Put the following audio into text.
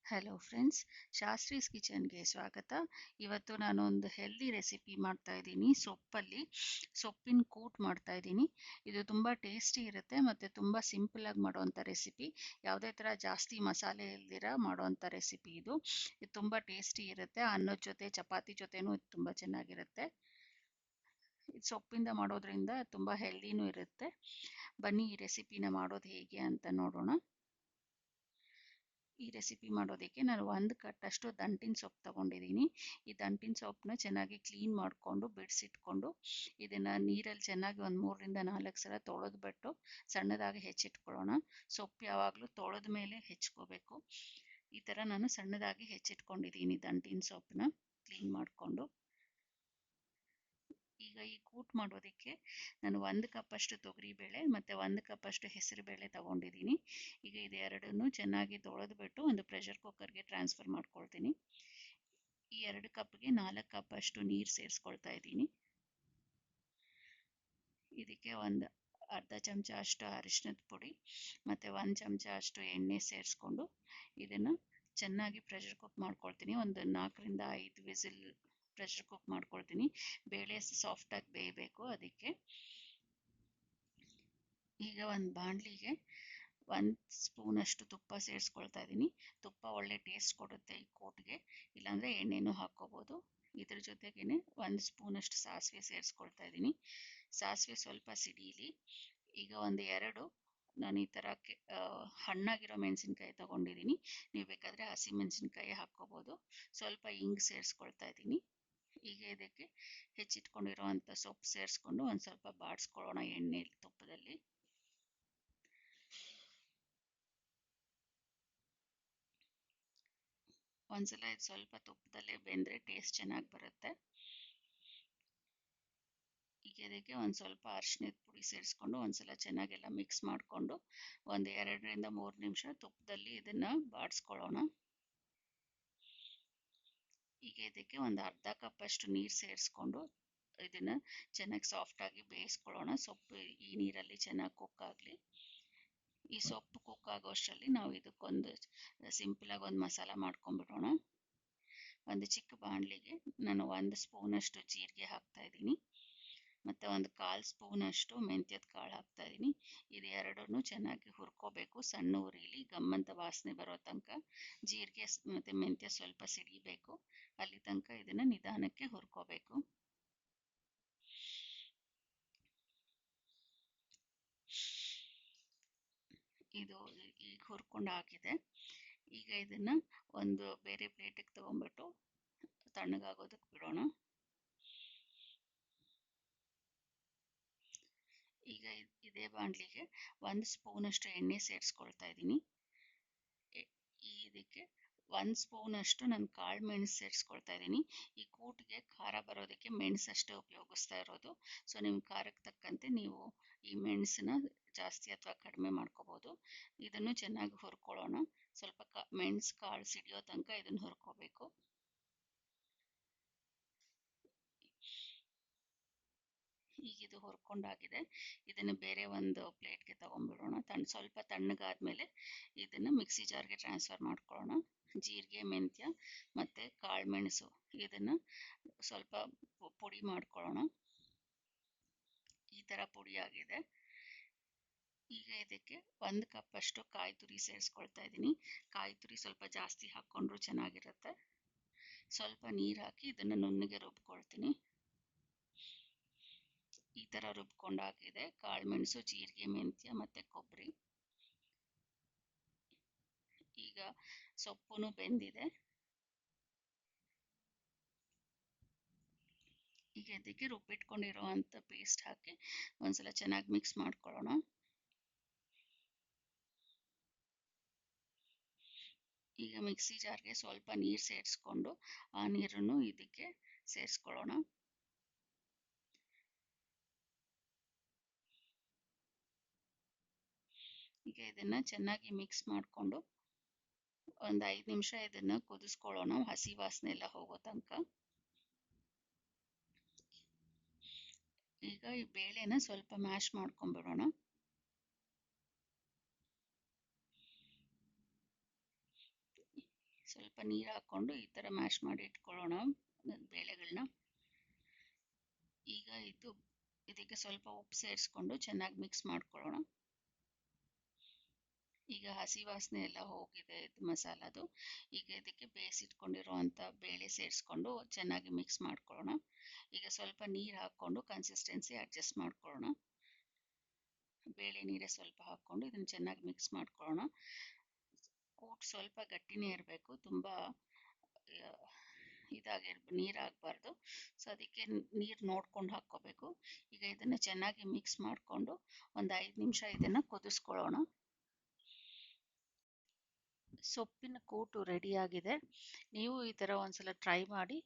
Hello friends, Shastri's ಕಿಚನ್ಗೆ ಸ್ವಾಗತ. ಇವತ್ತು ನಾನು ಒಂದು ಹೆಲ್ದಿ ರೆಸಿಪಿ ಮಾಡ್ತಾ ಇದ್ದೀನಿ. ಸೊಪ್ಪಿನ ಕೂಟ್ ಮಾಡ್ತಾ ಇದ್ದೀನಿ. ಇದು ತುಂಬ ಟೇಸ್ಟಿ ಇರುತ್ತೆ ಮತ್ತು ತುಂಬ ಸಿಂಪಲಾಗಿ ಮಾಡುವಂಥ ರೆಸಿಪಿ. ಯಾವುದೇ ಥರ ಜಾಸ್ತಿ ಮಸಾಲೆ ಇಲ್ದಿರ ಮಾಡುವಂಥ ರೆಸಿಪಿ ಇದು. ಇದು ತುಂಬ ಟೇಸ್ಟಿ ಇರುತ್ತೆ. ಅನ್ನದ ಜೊತೆ ಚಪಾತಿ ಜೊತೆನೂ ಇದು ತುಂಬ ಚೆನ್ನಾಗಿರುತ್ತೆ. ಇದು ಸೊಪ್ಪಿಂದ ಮಾಡೋದ್ರಿಂದ ತುಂಬ ಹೆಲ್ದಿನೂ ಇರುತ್ತೆ. ಬನ್ನಿ ಈ ರೆಸಿಪಿನ ಮಾಡೋದು ಹೇಗೆ ಅಂತ ನೋಡೋಣ. ಈ ರೆಸಿಪಿ ಮಾಡೋದಕ್ಕೆ ನಾನು 1 ಕಟ್ಟಷ್ಟು ದಂಟಿನ ಸೊಪ್ಪು ತಗೊಂಡಿದ್ದೀನಿ. ಈ ದಂಟಿನ ಸೊಪ್ಪನ್ನ ಚೆನ್ನಾಗಿ ಕ್ಲೀನ್ ಮಾಡಿಕೊಂಡು ಬಿಡಿಸಿಟ್ಕೊಂಡು ಇದನ್ನು ನೀರಲ್ಲಿ ಚೆನ್ನಾಗಿ ಒಂದು 3ರಿಂದ 4 ಸಲ ತೊಳೆದ್ಬಿಟ್ಟು ಸಣ್ಣದಾಗಿ ಹೆಚ್ಚಿಟ್ಕೊಳ್ಳೋಣ. ಸೊಪ್ಪು ಯಾವಾಗಲೂ ತೊಳೆದ ಮೇಲೆ ಹೆಚ್ಕೋಬೇಕು. ಈ ಥರ ನಾನು ಸಣ್ಣದಾಗಿ ಹೆಚ್ಚಿಟ್ಕೊಂಡಿದ್ದೀನಿ ದಂಟಿನ ಸೊಪ್ಪನ್ನ ಕ್ಲೀನ್ ಮಾಡಿಕೊಂಡು. ಈಗ ಈ ಕೂಟ್ ಮಾಡೋದಕ್ಕೆ ನಾನು 1 ಕಪ್ಪಷ್ಟು ತೊಗರಿಬೇಳೆ ಮತ್ತು 1 ಕಪ್ಪಷ್ಟು ಹೆಸರುಬೇಳೆ ತಗೊಂಡಿದ್ದೀನಿ. ಈಗ ಇದೆರಡನ್ನು ಚೆನ್ನಾಗಿ ತೊಳೆದ್ಬಿಟ್ಟು ಒಂದು ಪ್ರೆಷರ್ ಕುಕ್ಕರ್ಗೆ ಟ್ರಾನ್ಸ್ಫರ್ ಮಾಡ್ಕೊಳ್ತೀನಿ. ಈ 2 ಕಪ್ಗೆ 4 ಕಪ್ಪಷ್ಟು ನೀರು ಸೇರಿಸ್ಕೊಳ್ತಾ ಇದ್ದೀನಿ. ಇದಕ್ಕೆ ಒಂದು ಅರ್ಧ ಚಮಚ ಅಷ್ಟು ಅರಿಶಿನದ ಪುಡಿ ಮತ್ತು 1 ಚಮಚ ಅಷ್ಟು ಎಣ್ಣೆ ಸೇರಿಸ್ಕೊಂಡು ಇದನ್ನು ಚೆನ್ನಾಗಿ ಪ್ರೆಷರ್ ಕುಕ್ ಮಾಡ್ಕೊಳ್ತೀನಿ. ಒಂದು 4ರಿಂದ 5 ವಿಸಿಲ್ ಪ್ರೆಷರ್ ಕುಕ್ ಮಾಡ್ಕೊಳ್ತೀನಿ. ಬೇಳೆ ಸಾಫ್ಟಾಗಿ ಬೇಯಬೇಕು ಅದಕ್ಕೆ. ಈಗ ಒಂದು ಬಾಣಲಿಗೆ 1 ಸ್ಪೂನಷ್ಟು ತುಪ್ಪ ಸೇರಿಸ್ಕೊಳ್ತಾ ಇದ್ದೀನಿ. ತುಪ್ಪ ಒಳ್ಳೆ ಟೇಸ್ಟ್ ಕೊಡುತ್ತೆ ಈ ಕೂಟ್ಗೆ. ಇಲ್ಲಾಂದರೆ ಎಣ್ಣೆನೂ ಹಾಕ್ಕೋಬೋದು. ಇದ್ರ ಜೊತೆಗೇ 1 ಸ್ಪೂನಷ್ಟು ಸಾಸಿವೆ ಸೇರಿಸ್ಕೊಳ್ತಾ ಇದ್ದೀನಿ. ಸಾಸಿವೆ ಸ್ವಲ್ಪ ಸಿಡೀಲಿ. ಈಗ ಒಂದು 2 ನಾನು ಈ ಥರ ಹಣ್ಣಾಗಿರೋ ಮೆಣಸಿನ್ಕಾಯಿ ತೊಗೊಂಡಿದ್ದೀನಿ. ನೀವು ಬೇಕಾದರೆ ಹಸಿ ಮೆಣಸಿನ್ಕಾಯಿ ಹಾಕ್ಕೋಬೋದು. ಸ್ವಲ್ಪ ಇಂಗು ಸೇರಿಸ್ಕೊಳ್ತಾ ಇದ್ದೀನಿ. ಈಗ ಇದಕ್ಕೆ ಹೆಚ್ಚಿಟ್ಕೊಂಡಿರೋವಂಥ ಸೊಪ್ಪು ಸೇರಿಸ್ಕೊಂಡು ಒಂದು ಸ್ವಲ್ಪ ಬಾಡಿಸ್ಕೊಳ್ಳೋಣ ಎಣ್ಣೆಲಿ, ತುಪ್ಪದಲ್ಲಿ. ಒಂದ್ಸಲ ಇದು ಸ್ವಲ್ಪ ತುಪ್ಪದಲ್ಲೇ ಬೆಂದರೆ ಟೇಸ್ಟ್ ಚೆನ್ನಾಗಿ ಬರುತ್ತೆ. ಈಗ ಇದಕ್ಕೆ ಒಂದು ಸ್ವಲ್ಪ ಅರಿಶಿನದ ಪುಡಿ ಸೇರಿಸ್ಕೊಂಡು ಒಂದ್ಸಲ ಚೆನ್ನಾಗೆಲ್ಲ ಮಿಕ್ಸ್ ಮಾಡಿಕೊಂಡು ಒಂದು 2ರಿಂದ 3 ನಿಮಿಷ ತುಪ್ಪದಲ್ಲಿ ಇದನ್ನು ಬಾಡಿಸ್ಕೊಳ್ಳೋಣ. ಈಗ ಇದಕ್ಕೆ ಒಂದು ಅರ್ಧ ಕಪ್ಪಷ್ಟು ನೀರು ಸೇರಿಸ್ಕೊಂಡು ಇದನ್ನು ಚೆನ್ನಾಗಿ ಸಾಫ್ಟಾಗಿ ಬೇಯಿಸ್ಕೊಳ್ಳೋಣ. ಸೊಪ್ಪು ಈ ನೀರಲ್ಲಿ ಚೆನ್ನಾಗಿ ಕುಕ್ ಆಗಲಿ. ಈ ಸೊಪ್ಪು ಕುಕ್ ಆಗೋ ಅಷ್ಟರಲ್ಲಿ ನಾವು ಇದಕ್ಕೊಂದು ಸಿಂಪಲಾಗಿ ಒಂದು ಮಸಾಲ ಮಾಡ್ಕೊಂಡ್ಬಿಡೋಣ. ಒಂದು ಚಿಕ್ಕ ಬಾಣಲಿಗೆ ನಾನು 1 ಸ್ಪೂನಷ್ಟು ಜೀರಿಗೆ ಹಾಕ್ತಾ ಇದ್ದೀನಿ ಮತ್ತು ಒಂದು 1/4 ಸ್ಪೂನಷ್ಟು ಮೆಂತ್ಯದ ಕಾಳು ಹಾಕ್ತಾ ಇದ್ದೀನಿ. ಇದೆರಡನ್ನೂ ಚೆನ್ನಾಗಿ ಹುರ್ಕೋಬೇಕು. ಸಣ್ಣ ಉರಿಲಿ ಗಮ್ಮಂತ ವಾಸನೆ ಬರೋ ತನಕ ಜೀರಿಗೆ ಮತ್ತು ಮೆಂತ್ಯ ಸ್ವಲ್ಪ ಸಿಡಿಬೇಕು. ಅಲ್ಲಿ ತನಕ ಇದನ್ನು ನಿಧಾನಕ್ಕೆ ಹುರ್ಕೋಬೇಕು. ಇದು ಈಗ ಹುರ್ಕೊಂಡು ಹಾಕಿದೆ. ಈಗ ಇದನ್ನು ಒಂದು ಬೇರೆ ಪ್ಲೇಟಿಗೆ ತಗೊಂಡ್ಬಿಟ್ಟು ತಣ್ಣಗಾಗೋದಕ್ಕೆ ಬಿಡೋಣ. ಈಗ ಇದೇ ಬಾಣಲಿಗೆ 1 ಸ್ಪೂನಷ್ಟು ಎಣ್ಣೆ ಸೇರಿಸ್ಕೊಳ್ತಾ ಇದ್ದೀನಿ. ಇದಕ್ಕೆ 1 ಸ್ಪೂನಷ್ಟು ನಾನು ಕಾಳು ಮೆಣಸು ಸೇರಿಸ್ಕೊಳ್ತಾ ಇದ್ದೀನಿ. ಈ ಕೂಟಿಗೆ ಖಾರ ಬರೋದಕ್ಕೆ ಮೆಣಸಷ್ಟೇ ಉಪಯೋಗಿಸ್ತಾ ಇರೋದು. ಸೊ ನಿಮ್ಮ ಖಾರಕ್ಕೆ ತಕ್ಕಂತೆ ನೀವು ಈ ಮೆಣಸನ್ನ ಜಾಸ್ತಿ ಅಥವಾ ಕಡಿಮೆ ಮಾಡ್ಕೋಬೋದು. ಇದನ್ನು ಚೆನ್ನಾಗಿ ಹುರ್ಕೊಳ್ಳೋಣ. ಸ್ವಲ್ಪ ಮೆಣಸು ಕಾಳು ಸಿಡಿಯೋ ತನಕ ಇದನ್ನು ಹುರ್ಕೋಬೇಕು. ಈಗ ಇದು ಹುರ್ಕೊಂಡಾಗಿದೆ. ಇದನ್ನು ಬೇರೆ ಒಂದು ಪ್ಲೇಟ್ಗೆ ತಗೊಂಡ್ಬಿಡೋಣ. ಸ್ವಲ್ಪ ತಣ್ಣಗಾದ್ಮೇಲೆ ಇದನ್ನು ಮಿಕ್ಸಿ ಜಾರ್ಗೆ ಟ್ರಾನ್ಸ್ಫರ್ ಮಾಡ್ಕೊಳ್ಳೋಣ. ಜೀರಿಗೆ, ಮೆಂತ್ಯ ಮತ್ತು ಕಾಳು ಮೆಣಸು ಇದನ್ನು ಸ್ವಲ್ಪ ಪುಡಿ ಮಾಡ್ಕೊಳ್ಳೋಣ. ಈ ಥರ ಪುಡಿ ಆಗಿದೆ. ಈಗ ಇದಕ್ಕೆ 1 ಕಪ್ಪಷ್ಟು ಕಾಯಿ ತುರಿ ಸೇರಿಸ್ಕೊಳ್ತಾ ಇದ್ದೀನಿ. ಕಾಯಿ ತುರಿ ಸ್ವಲ್ಪ ಜಾಸ್ತಿ ಹಾಕ್ಕೊಂಡ್ರೂ ಚೆನ್ನಾಗಿರುತ್ತೆ. ಸ್ವಲ್ಪ ನೀರು ಹಾಕಿ ಇದನ್ನು ನುಣ್ಣಗೆ ರುಬ್ಕೊಳ್ತೀನಿ. ಈ ಥರ ರುಬ್ಕೊಂಡಾಗಿದೆ. ಕಾಳುಮೆಣಸು, ಜೀರಿಗೆ, ಮೆಂತ್ಯ ಮತ್ತು ಕೊಬ್ಬರಿ. ಈಗ ಸೊಪ್ಪು ಬೆಂದಿದೆ. ಈಗ ಇದಕ್ಕೆ ರುಬ್ಬಿಟ್ಕೊಂಡಿರೋವಂಥ ಪೇಸ್ಟ್ ಹಾಕಿ ಒಂದ್ಸಲ ಚೆನ್ನಾಗಿ ಮಿಕ್ಸ್ ಮಾಡ್ಕೊಳ್ಳೋಣ. ಈಗ ಮಿಕ್ಸಿ ಜಾರ್ಗೆ ಸ್ವಲ್ಪ ನೀರು ಸೇರಿಸ್ಕೊಂಡು ಆ ನೀರನ್ನು ಇದಕ್ಕೆ ಸೇರಿಸ್ಕೊಳ್ಳೋಣ. ಈಗ ಇದನ್ನು ಚೆನ್ನಾಗಿ ಮಿಕ್ಸ್ ಮಾಡಿಕೊಂಡು ಒಂದು 5 ನಿಮಿಷ ಇದನ್ನು ಕುದಿಸ್ಕೊಳ್ಳೋಣ, ಹಸಿ ವಾಸನೆ ಎಲ್ಲ ಹೋಗೋ ತನಕ. ಈಗ ಈ ಬೇಳೆನ ಸ್ವಲ್ಪ ಮ್ಯಾಶ್ ಮಾಡ್ಕೊಂಡ್ಬಿಡೋಣ. ನೀರು ಹಾಕ್ಕೊಂಡು ಈ ಥರ ಮ್ಯಾಶ್ ಮಾಡಿ ಇಟ್ಕೊಳ್ಳೋಣ ಬೇಳೆಗಳನ್ನ. ಈಗ ಇದಕ್ಕೆ ಸ್ವಲ್ಪ ಉಪ್ಪು ಸೇರಿಸ್ಕೊಂಡು ಚೆನ್ನಾಗಿ ಮಿಕ್ಸ್ ಮಾಡ್ಕೊಳ್ಳೋಣ. ಈಗ ಹಸಿ ವಾಸನೆ ಎಲ್ಲ ಹೋಗಿದೆ ಇದು ಮಸಾಲದು. ಈಗ ಇದಕ್ಕೆ ಬೇಯಿಸಿಟ್ಕೊಂಡಿರುವಂಥ ಬೇಳೆ ಸೇರಿಸ್ಕೊಂಡು ಚೆನ್ನಾಗಿ ಮಿಕ್ಸ್ ಮಾಡ್ಕೊಳ್ಳೋಣ. ಈಗ ಸ್ವಲ್ಪ ನೀರು ಹಾಕ್ಕೊಂಡು ಕನ್ಸಿಸ್ಟೆನ್ಸಿ ಅಡ್ಜಸ್ಟ್ ಮಾಡ್ಕೊಳ್ಳೋಣ. ಬೇಳೆ ನೀರೇ ಸ್ವಲ್ಪ ಹಾಕ್ಕೊಂಡು ಇದನ್ನು ಚೆನ್ನಾಗಿ ಮಿಕ್ಸ್ ಮಾಡ್ಕೊಳ್ಳೋಣ. ಕೂಟ್ ಸ್ವಲ್ಪ ಗಟ್ಟಿನೇ ಇರಬೇಕು, ತುಂಬ ನೀರಾಗಬಾರ್ದು. ಸೊ ಅದಕ್ಕೆ ನೀರು ನೋಡ್ಕೊಂಡು ಹಾಕ್ಕೋಬೇಕು. ಈಗ ಇದನ್ನು ಚೆನ್ನಾಗಿ ಮಿಕ್ಸ್ ಮಾಡಿಕೊಂಡು ಒಂದು 5 ನಿಮಿಷ ಇದನ್ನು ಕುದಿಸ್ಕೊಳ್ಳೋಣ. ಸೊಪ್ಪಿನ ಕೂಟು ರೆಡಿಯಾಗಿದೆ. ನೀವು ಈ ಥರ ಒಂದ್ಸಲ ಟ್ರೈ ಮಾಡಿ.